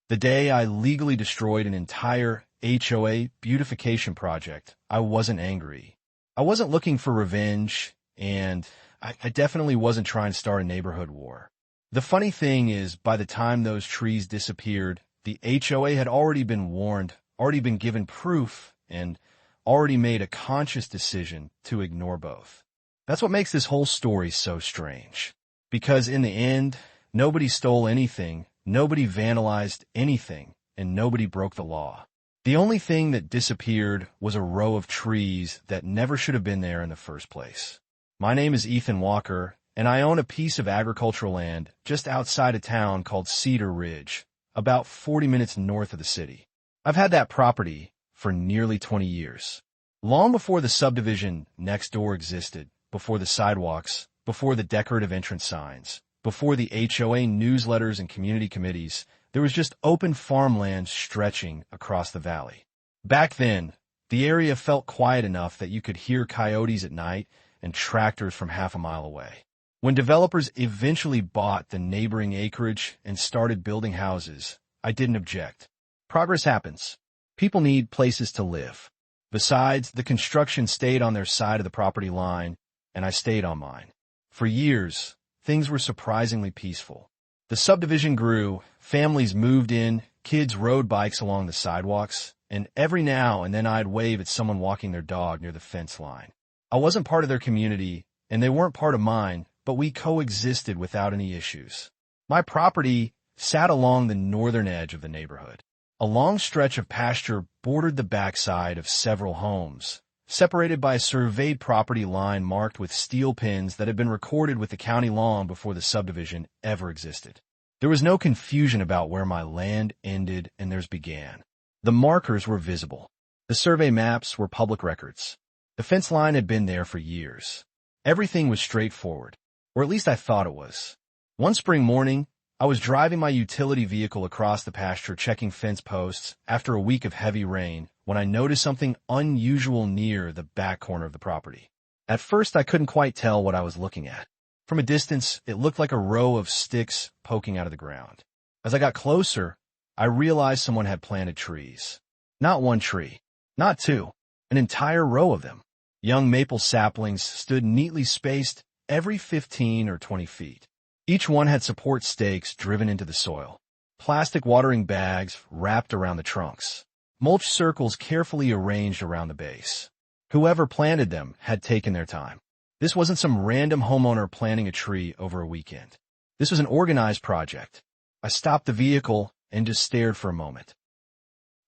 The day I legally destroyed an entire HOA beautification project, I wasn't angry. I wasn't looking for revenge, and I definitely wasn't trying to start a neighborhood war. The funny thing is, by the time those trees disappeared, the HOA had already been warned, already been given proof, and already made a conscious decision to ignore both. That's what makes this whole story so strange. Because in the end, nobody stole anything, nobody vandalized anything, and nobody broke the law. The only thing that disappeared was a row of trees that never should have been there in the first place. My name is Ethan Walker, and I own a piece of agricultural land just outside of town called Cedar Ridge, about 40 minutes north of the city. I've had that property for nearly 20 years. Long before the subdivision next door existed, before the sidewalks, before the decorative entrance signs, before the HOA newsletters and community committees, there was just open farmland stretching across the valley. Back then, the area felt quiet enough that you could hear coyotes at night and tractors from half a mile away. When developers eventually bought the neighboring acreage and started building houses, I didn't object. Progress happens. People need places to live. Besides, the construction stayed on their side of the property line, and I stayed on mine. For years, things were surprisingly peaceful. The subdivision grew, families moved in, kids rode bikes along the sidewalks, and every now and then I'd wave at someone walking their dog near the fence line. I wasn't part of their community, and they weren't part of mine, but we coexisted without any issues. My property sat along the northern edge of the neighborhood. A long stretch of pasture bordered the backside of several homes, separated by a surveyed property line marked with steel pins that had been recorded with the county long before the subdivision ever existed. There was no confusion about where my land ended and theirs began. The markers were visible. The survey maps were public records. The fence line had been there for years. Everything was straightforward, or at least I thought it was. One spring morning, I was driving my utility vehicle across the pasture checking fence posts after a week of heavy rain when I noticed something unusual near the back corner of the property. At first, I couldn't quite tell what I was looking at. From a distance, it looked like a row of sticks poking out of the ground. As I got closer, I realized someone had planted trees. Not one tree, not two, an entire row of them. Young maple saplings stood neatly spaced every 15 or 20 feet. Each one had support stakes driven into the soil, plastic watering bags wrapped around the trunks, mulch circles carefully arranged around the base. Whoever planted them had taken their time. This wasn't some random homeowner planting a tree over a weekend. This was an organized project. I stopped the vehicle and just stared for a moment.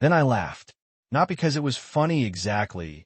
Then I laughed, not because it was funny exactly,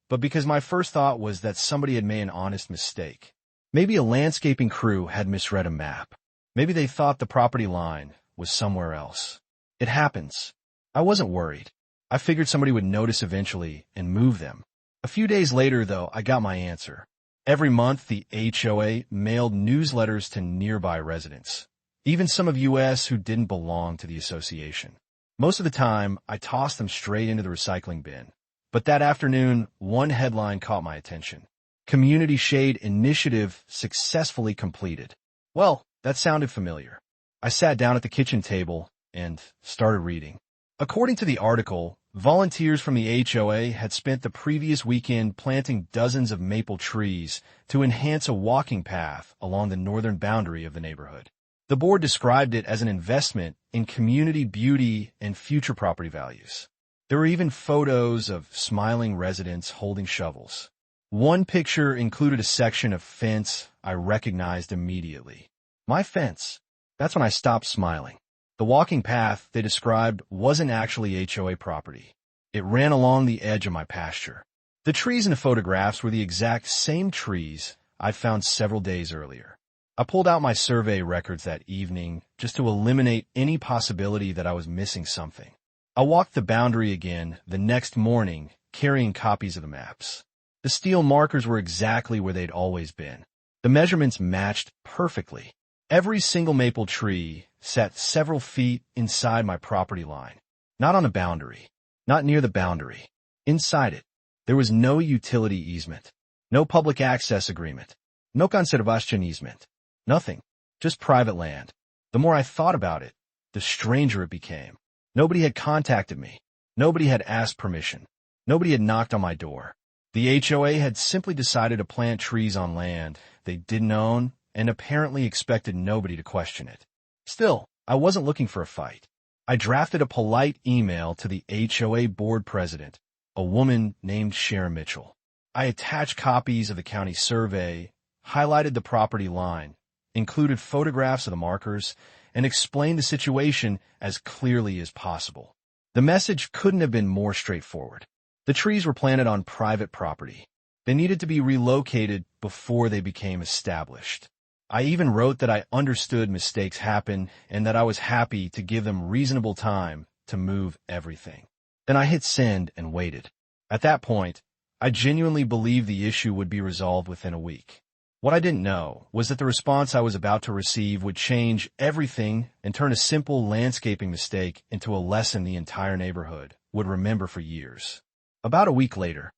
but because my first thought was that somebody had made an honest mistake. Maybe a landscaping crew had misread a map. Maybe they thought the property line was somewhere else. It happens. I wasn't worried. I figured somebody would notice eventually and move them. A few days later, though, I got my answer. Every month, the HOA mailed newsletters to nearby residents, even some of US who didn't belong to the association. Most of the time, I tossed them straight into the recycling bin. But that afternoon, one headline caught my attention. Community Shade Initiative successfully completed. Well, that sounded familiar. I sat down at the kitchen table and started reading. According to the article, volunteers from the HOA had spent the previous weekend planting dozens of maple trees to enhance a walking path along the northern boundary of the neighborhood. The board described it as an investment in community beauty and future property values. There were even photos of smiling residents holding shovels. One picture included a section of fence I recognized immediately. My fence. That's when I stopped smiling. The walking path they described wasn't actually HOA property. It ran along the edge of my pasture. The trees in the photographs were the exact same trees I'd found several days earlier. I pulled out my survey records that evening just to eliminate any possibility that I was missing something. I walked the boundary again the next morning, carrying copies of the maps. The steel markers were exactly where they'd always been. The measurements matched perfectly. Every single maple tree sat several feet inside my property line. Not on a boundary. Not near the boundary. Inside it. There was no utility easement. No public access agreement. No conservation easement. Nothing. Just private land. The more I thought about it, the stranger it became. Nobody had contacted me. Nobody had asked permission. Nobody had knocked on my door. The HOA had simply decided to plant trees on land they didn't own and apparently expected nobody to question it. Still, I wasn't looking for a fight. I drafted a polite email to the HOA board president, a woman named Sharon Mitchell. I attached copies of the county survey, highlighted the property line, included photographs of the markers, and explained the situation as clearly as possible. The message couldn't have been more straightforward. The trees were planted on private property. They needed to be relocated before they became established. I even wrote that I understood mistakes happen and that I was happy to give them reasonable time to move everything. Then I hit send and waited. At that point, I genuinely believed the issue would be resolved within a week. What I didn't know was that the response I was about to receive would change everything and turn a simple landscaping mistake into a lesson the entire neighborhood would remember for years. About a week later,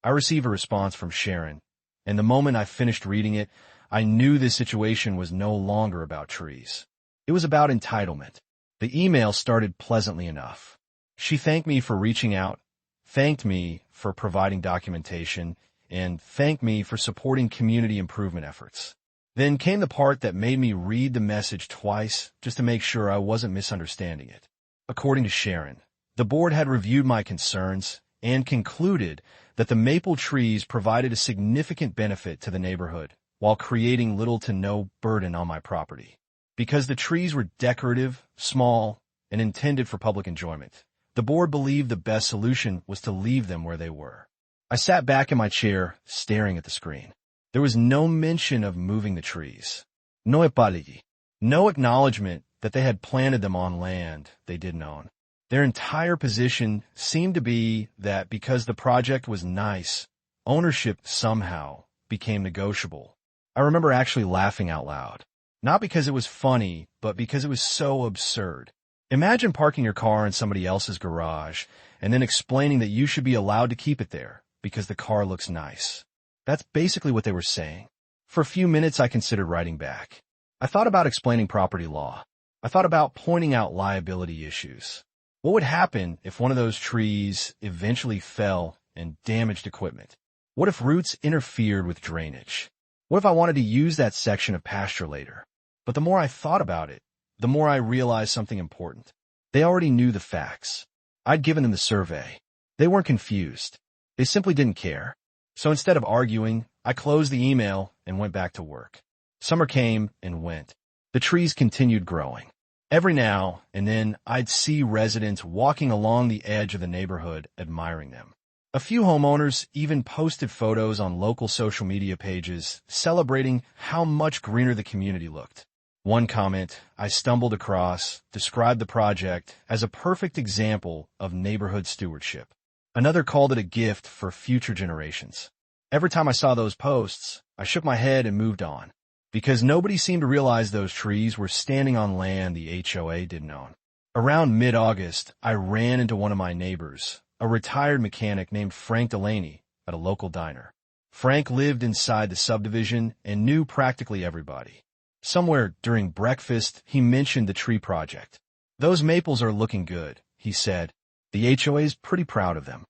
I received a response from Sharon, and the moment I finished reading it, I knew this situation was no longer about trees. It was about entitlement. The email started pleasantly enough. She thanked me for reaching out, thanked me for providing documentation, and thanked me for supporting community improvement efforts. Then came the part that made me read the message twice just to make sure I wasn't misunderstanding it. According to Sharon, the board had reviewed my concerns and concluded that the maple trees provided a significant benefit to the neighborhood while creating little to no burden on my property. Because the trees were decorative, small, and intended for public enjoyment, the board believed the best solution was to leave them where they were. I sat back in my chair, staring at the screen. There was no mention of moving the trees. No apology. No acknowledgement that they had planted them on land they didn't own. Their entire position seemed to be that because the project was nice, ownership somehow became negotiable. I remember actually laughing out loud. Not because it was funny, but because it was so absurd. Imagine parking your car in somebody else's garage and then explaining that you should be allowed to keep it there because the car looks nice. That's basically what they were saying. For a few minutes, I considered writing back. I thought about explaining property law. I thought about pointing out liability issues. What would happen if one of those trees eventually fell and damaged equipment? What if roots interfered with drainage? What if I wanted to use that section of pasture later? But the more I thought about it, the more I realized something important. They already knew the facts. I'd given them the survey. They weren't confused. They simply didn't care. So instead of arguing, I closed the email and went back to work. Summer came and went. The trees continued growing. Every now and then, I'd see residents walking along the edge of the neighborhood admiring them. A few homeowners even posted photos on local social media pages celebrating how much greener the community looked. One comment I stumbled across described the project as a perfect example of neighborhood stewardship. Another called it a gift for future generations. Every time I saw those posts, I shook my head and moved on, because nobody seemed to realize those trees were standing on land the HOA didn't own. Around mid-August, I ran into one of my neighbors, a retired mechanic named Frank Delaney, at a local diner. Frank lived inside the subdivision and knew practically everybody. Somewhere during breakfast, he mentioned the tree project. "Those maples are looking good," he said. "The HOA's pretty proud of them."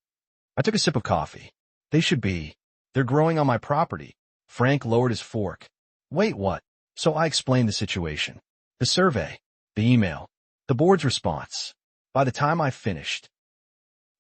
I took a sip of coffee. "They should be. They're growing on my property." Frank lowered his fork. "Wait, what?" So I explained the situation. The survey, the email, the board's response. By the time I finished,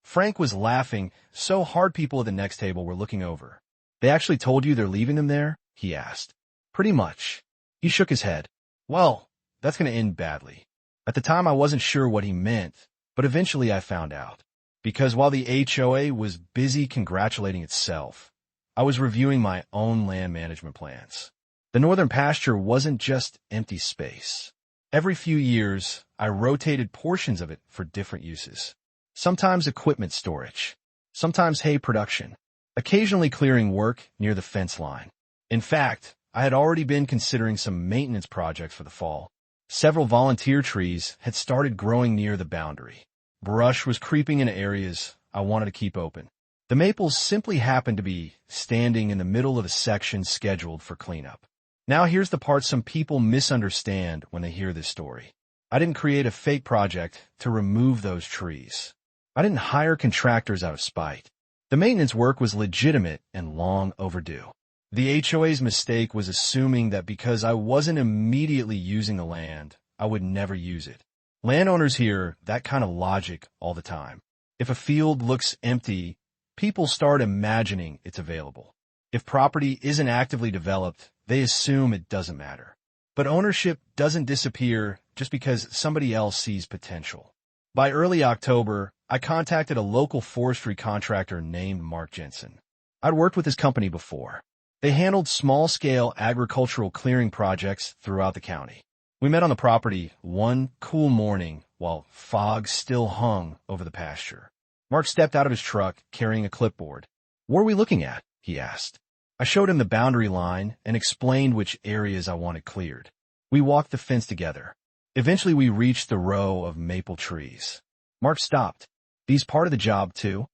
Frank was laughing so hard people at the next table were looking over. "They actually told you they're leaving them there?" he asked. "Pretty much." He shook his head. "Well, that's going to end badly." At the time, I wasn't sure what he meant, but eventually I found out. Because while the HOA was busy congratulating itself, I was reviewing my own land management plans. The northern pasture wasn't just empty space. Every few years, I rotated portions of it for different uses. Sometimes equipment storage, sometimes hay production, occasionally clearing work near the fence line. In fact, I had already been considering some maintenance projects for the fall. Several volunteer trees had started growing near the boundary. Brush was creeping into areas I wanted to keep open. The maples simply happened to be standing in the middle of a section scheduled for cleanup. Now here's the part some people misunderstand when they hear this story. I didn't create a fake project to remove those trees. I didn't hire contractors out of spite. The maintenance work was legitimate and long overdue. The HOA's mistake was assuming that because I wasn't immediately using the land, I would never use it. Landowners hear that kind of logic all the time. If a field looks empty, people start imagining it's available. If property isn't actively developed, they assume it doesn't matter. But ownership doesn't disappear just because somebody else sees potential. By early October, I contacted a local forestry contractor named Mark Jensen. I'd worked with his company before. They handled small-scale agricultural clearing projects throughout the county. We met on the property one cool morning while fog still hung over the pasture. Mark stepped out of his truck carrying a clipboard. "What are we looking at?" he asked. I showed him the boundary line and explained which areas I wanted cleared. We walked the fence together. Eventually, we reached the row of maple trees. Mark stopped. "These part of the job, too?"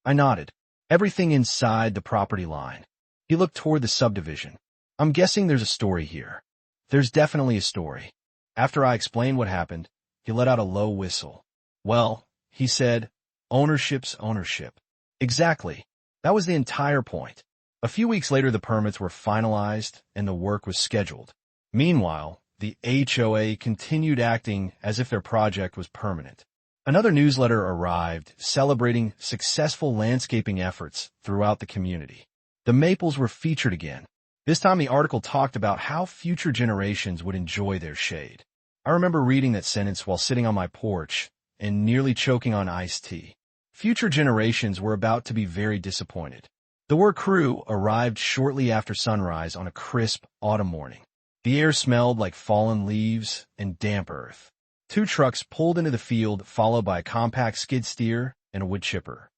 I nodded. "Everything inside the property line." He looked toward the subdivision. "I'm guessing there's a story here." "There's definitely a story." After I explained what happened, he let out a low whistle. "Well," he said, "ownership's ownership." Exactly. That was the entire point. A few weeks later, the permits were finalized and the work was scheduled. Meanwhile, the HOA continued acting as if their project was permanent. Another newsletter arrived celebrating successful landscaping efforts throughout the community. The maples were featured again. This time the article talked about how future generations would enjoy their shade. I remember reading that sentence while sitting on my porch and nearly choking on iced tea. Future generations were about to be very disappointed. The work crew arrived shortly after sunrise on a crisp autumn morning. The air smelled like fallen leaves and damp earth. 2 trucks pulled into the field, followed by a compact skid steer and a wood chipper.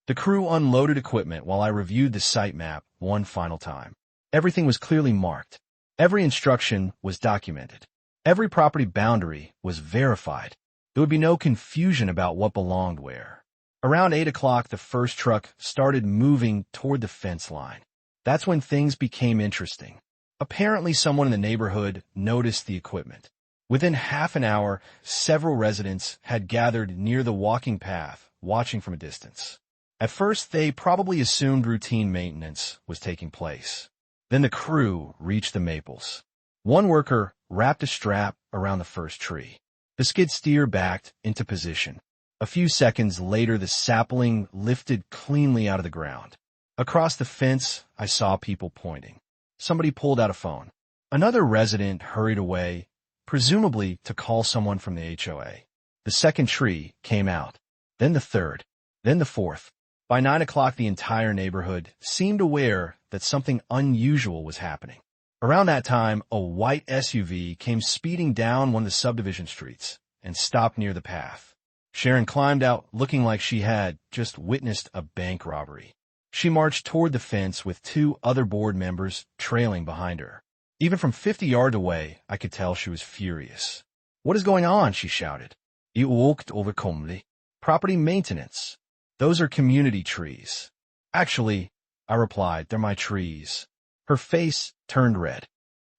The crew unloaded equipment while I reviewed the site map one final time. Everything was clearly marked. Every instruction was documented. Every property boundary was verified. There would be no confusion about what belonged where. Around 8 o'clock, the first truck started moving toward the fence line. That's when things became interesting. Apparently, someone in the neighborhood noticed the equipment. Within half an hour, several residents had gathered near the walking path, watching from a distance. At first, they probably assumed routine maintenance was taking place. Then the crew reached the maples. One worker wrapped a strap around the first tree. The skid steer backed into position. A few seconds later, the sapling lifted cleanly out of the ground. Across the fence, I saw people pointing. Somebody pulled out a phone. Another resident hurried away, presumably to call someone from the HOA. The second tree came out, then the third, then the fourth. By 9 o'clock, the entire neighborhood seemed aware that something unusual was happening. Around that time, a white SUV came speeding down one of the subdivision streets and stopped near the path. Sharon climbed out looking like she had just witnessed a bank robbery. She marched toward the fence with 2 other board members trailing behind her. Even from 50 yards away, I could tell she was furious. "What is going on?" she shouted. "You walked overcomely. Property maintenance. Those are community trees." "Actually," I replied, "they're my trees." Her face turned red.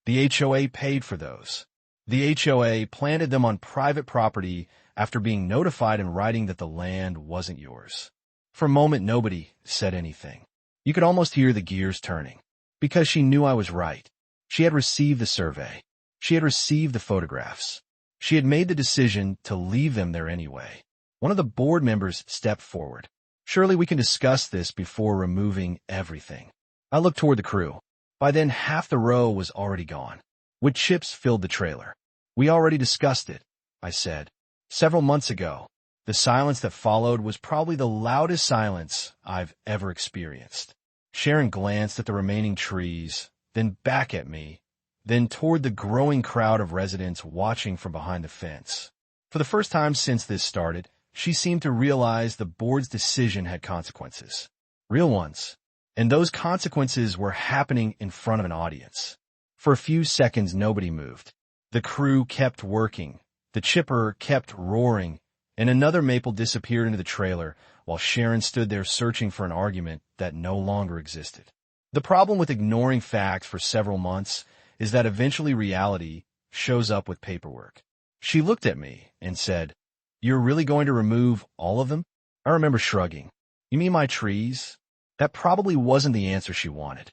"The HOA paid for those. The HOA planted them on private property after being notified in writing that the land wasn't yours." For a moment, nobody said anything. You could almost hear the gears turning. Because she knew I was right. She had received the survey. She had received the photographs. She had made the decision to leave them there anyway. One of the board members stepped forward. "Surely we can discuss this before removing everything." I looked toward the crew. By then, half the row was already gone. Wood chips filled the trailer. "We already discussed it," I said. "Several months ago." The silence that followed was probably the loudest silence I've ever experienced. Sharon glanced at the remaining trees, then back at me, then toward the growing crowd of residents watching from behind the fence. For the first time since this started, she seemed to realize the board's decision had consequences. Real ones. And those consequences were happening in front of an audience. For a few seconds, nobody moved. The crew kept working. The chipper kept roaring, and another maple disappeared into the trailer while Sharon stood there searching for an argument that no longer existed. The problem with ignoring facts for several months is that eventually reality shows up with paperwork. She looked at me and said, "You're really going to remove all of them?" I remember shrugging. "You mean my trees?" That probably wasn't the answer she wanted.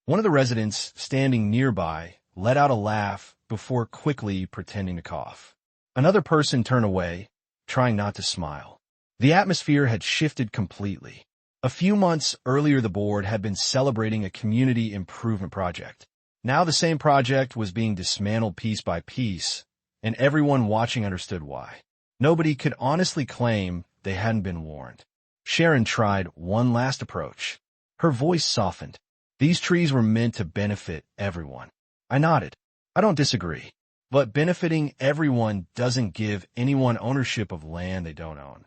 One of the residents standing nearby let out a laugh before quickly pretending to cough. Another person turned away, trying not to smile. The atmosphere had shifted completely. A few months earlier, the board had been celebrating a community improvement project. Now the same project was being dismantled piece by piece, and everyone watching understood why. Nobody could honestly claim they hadn't been warned. Sharon tried one last approach. Her voice softened. These trees were meant to benefit everyone. I nodded. I don't disagree. But benefiting everyone doesn't give anyone ownership of land they don't own.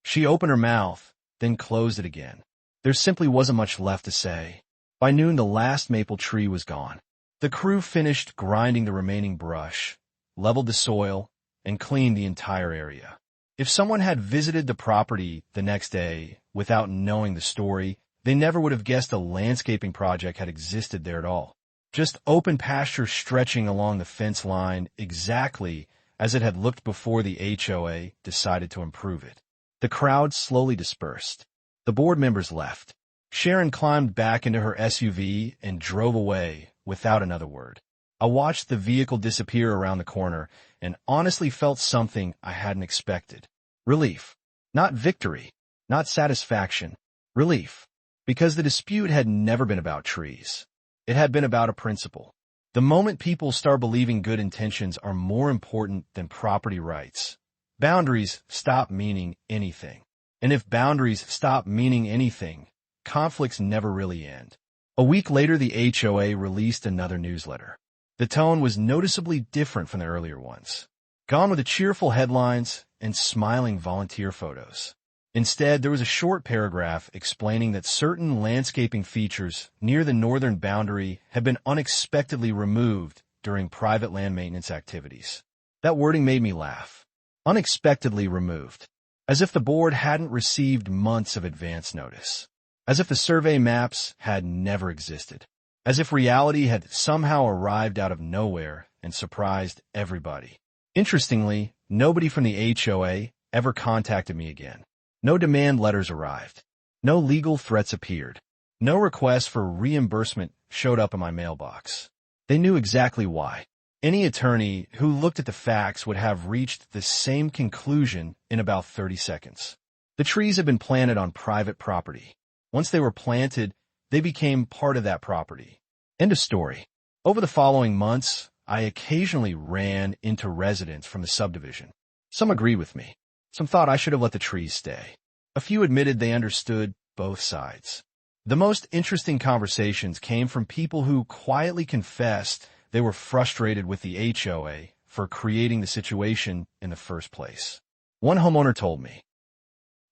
She opened her mouth, then closed it again. There simply wasn't much left to say. By noon, the last maple tree was gone. The crew finished grinding the remaining brush, leveled the soil, and cleaned the entire area. If someone had visited the property the next day without knowing the story, they never would have guessed a landscaping project had existed there at all. Just open pasture stretching along the fence line exactly as it had looked before the HOA decided to improve it. The crowd slowly dispersed. The board members left. Sharon climbed back into her SUV and drove away without another word. I watched the vehicle disappear around the corner and honestly felt something I hadn't expected. Relief. Not victory. Not satisfaction. Relief. Because the dispute had never been about trees. It had been about a principle. The moment people start believing good intentions are more important than property rights, boundaries stop meaning anything. And if boundaries stop meaning anything, conflicts never really end. A week later, the HOA released another newsletter. The tone was noticeably different from the earlier ones. Gone were the cheerful headlines and smiling volunteer photos. Instead, there was a short paragraph explaining that certain landscaping features near the northern boundary had been unexpectedly removed during private land maintenance activities. That wording made me laugh. Unexpectedly removed. As if the board hadn't received months of advance notice. As if the survey maps had never existed. As if reality had somehow arrived out of nowhere and surprised everybody. Interestingly, nobody from the HOA ever contacted me again. No demand letters arrived. No legal threats appeared. No request for reimbursement showed up in my mailbox. They knew exactly why. Any attorney who looked at the facts would have reached the same conclusion in about 30 seconds. The trees had been planted on private property. Once they were planted, they became part of that property. End of story. Over the following months, I occasionally ran into residents from the subdivision. Some agreed with me. Some thought I should have let the trees stay. A few admitted they understood both sides. The most interesting conversations came from people who quietly confessed they were frustrated with the HOA for creating the situation in the first place. One homeowner told me,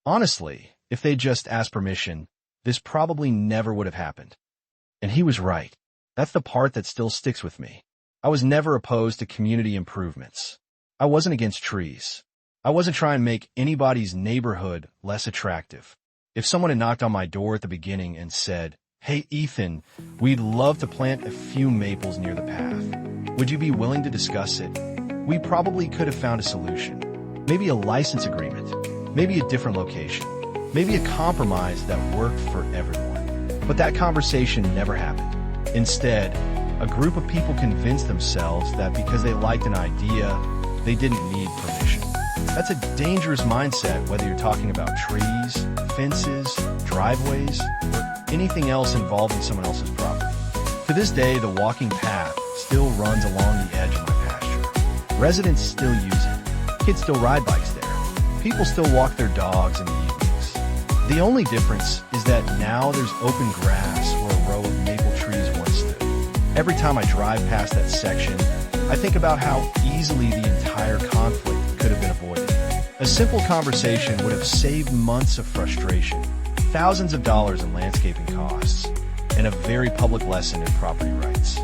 "Honestly, if they'd just asked permission, this probably never would have happened." And he was right. That's the part that still sticks with me. I was never opposed to community improvements. I wasn't against trees. I wasn't trying to make anybody's neighborhood less attractive. If someone had knocked on my door at the beginning and said, "Hey, Ethan, we'd love to plant a few maples near the path. Would you be willing to discuss it?" We probably could have found a solution. Maybe a license agreement. Maybe a different location. Maybe a compromise that worked for everyone. But that conversation never happened. Instead, a group of people convinced themselves that because they liked an idea, they didn't need permission. That's a dangerous mindset whether you're talking about trees, fences, driveways, or anything else involving someone else's property. To this day, the walking path still runs along the edge of my pasture. Residents still use it. Kids still ride bikes there. People still walk their dogs in the evenings. The only difference is that now there's open grass where a row of maple trees once stood. Every time I drive past that section, I think about how easily the entire conflict could have been avoided. A simple conversation would have saved months of frustration, thousands of dollars in landscaping costs, and a very public lesson in property rights.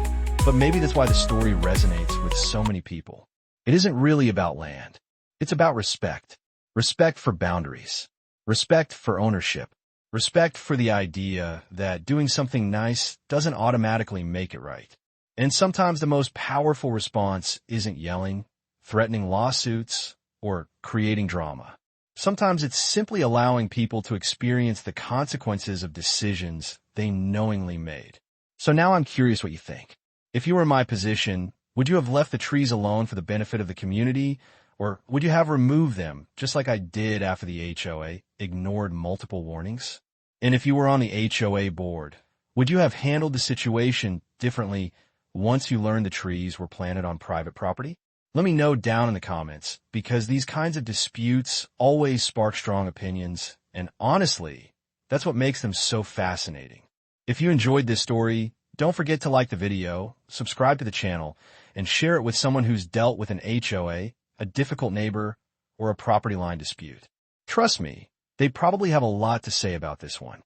But maybe that's why the story resonates with so many people. It isn't really about land. It's about respect. Respect for boundaries. Respect for ownership. Respect for the idea that doing something nice doesn't automatically make it right. And sometimes the most powerful response isn't yelling, threatening lawsuits, or creating drama. Sometimes it's simply allowing people to experience the consequences of decisions they knowingly made. So now I'm curious what you think. If you were in my position, would you have left the trees alone for the benefit of the community, or would you have removed them, just like I did after the HOA ignored multiple warnings? And if you were on the HOA board, would you have handled the situation differently once you learned the trees were planted on private property? Let me know down in the comments, because these kinds of disputes always spark strong opinions, and honestly, that's what makes them so fascinating. If you enjoyed this story, don't forget to like the video, subscribe to the channel, and share it with someone who's dealt with an HOA, a difficult neighbor, or a property line dispute. Trust me, they probably have a lot to say about this one.